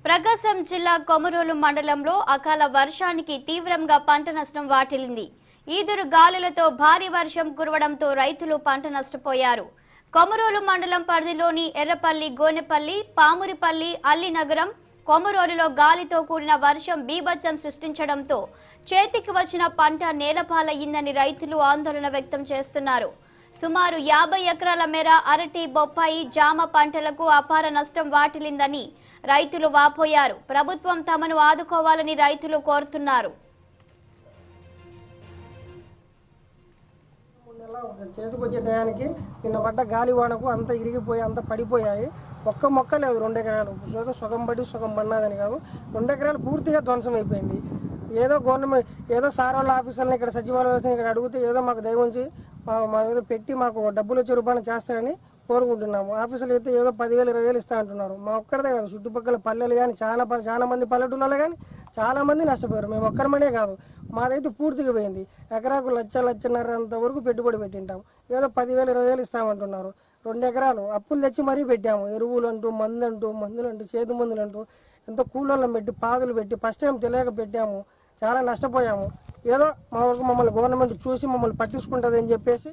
ప్రకాశం జిల్లా కొమరోలు మండలంలో అకాల వర్షానికి తీవ్రంగా పంట నష్టం వాటిల్లింది. ఈదురు గాలులతో భారీ వర్షం కురవడంతో రైతులు పంట నష్టపోయారు. కొమరోలు మండలం పరిధిలోని ఎర్రపల్లి, గోనెపల్లి, పామురిపల్లి, అల్లినగరం, కొమరోలులో గాలితో కూడిన వర్షం బీభత్సం సృష్టించడంతో చేతికి వచ్చిన పంట నేలపాలయ్యిందని రైతులు ఆందోళన వ్యక్తం చేస్తున్నారు. సుమారు 50 ఎకరాల మేర అరటి, బొప్పాయి, జామ పంటలకు అపార నష్టం వాటిల్లిందని రైతులు వాపోయారు. ప్రభుత్వం తమను ఆదుకోవాలని రైతులు కోరుతున్నారు. చేతికొచ్చే టయానికి నిన్న పడ్డ గాలి వానకు అంత ఇరిగిపోయి అంత పడిపోయాయి. ఒక్క మొక్క లేదు. 2 ఎకరాలు సగం పడి సగం పడినాదని కాదు, 2 ఎకరాలు పూర్తిగా ధ్వంసం అయిపోయింది. ఏదో గవర్నమెంట్ ఏదో సార్ వాళ్ళ ఆఫీసర్ని ఇక్కడ సచివాలయం ఇక్కడ అడిగితే ఏదో మాకు దయవుంచి మా మీద పెట్టి మాకు డబ్బులు వచ్చే రూపాయలు చేస్తారని కోరుకుంటున్నాము. ఆఫీసులు అయితే ఏదో 10,000 20,000 ఇస్తా అంటున్నారు. మా ఒక్కరిదే కాదు, చుట్టుపక్కల పల్లెలు కానీ చాలా మంది పల్లెటూళ్ళలో కానీ చాలా మంది నష్టపోయారు. మేము ఒక్కరమనే కాదు, మాదైతే పూర్తిగా పోయింది. ఎకరాకు లక్షన్నర అంతవరకు పెట్టుబడి పెట్టింటాం. ఏదో 10,000 20,000 ఇస్తామంటున్నారు. 2 ఎకరాలు అప్పులు తెచ్చి మరీ పెట్టాము. ఎరువులు అంటూ మందులు అంటూ చేతి మందులు అంటూ ఎంతో కూలోళ్ళం పెట్టి పాదులు పెట్టి ఫస్ట్ టైం తెలియక పెట్టాము. చాలా నష్టపోయాము. ఏదో మా వరకు మమ్మల్ని గవర్నమెంట్ చూసి మమ్మల్ని పట్టించుకుంటుందని చెప్పేసి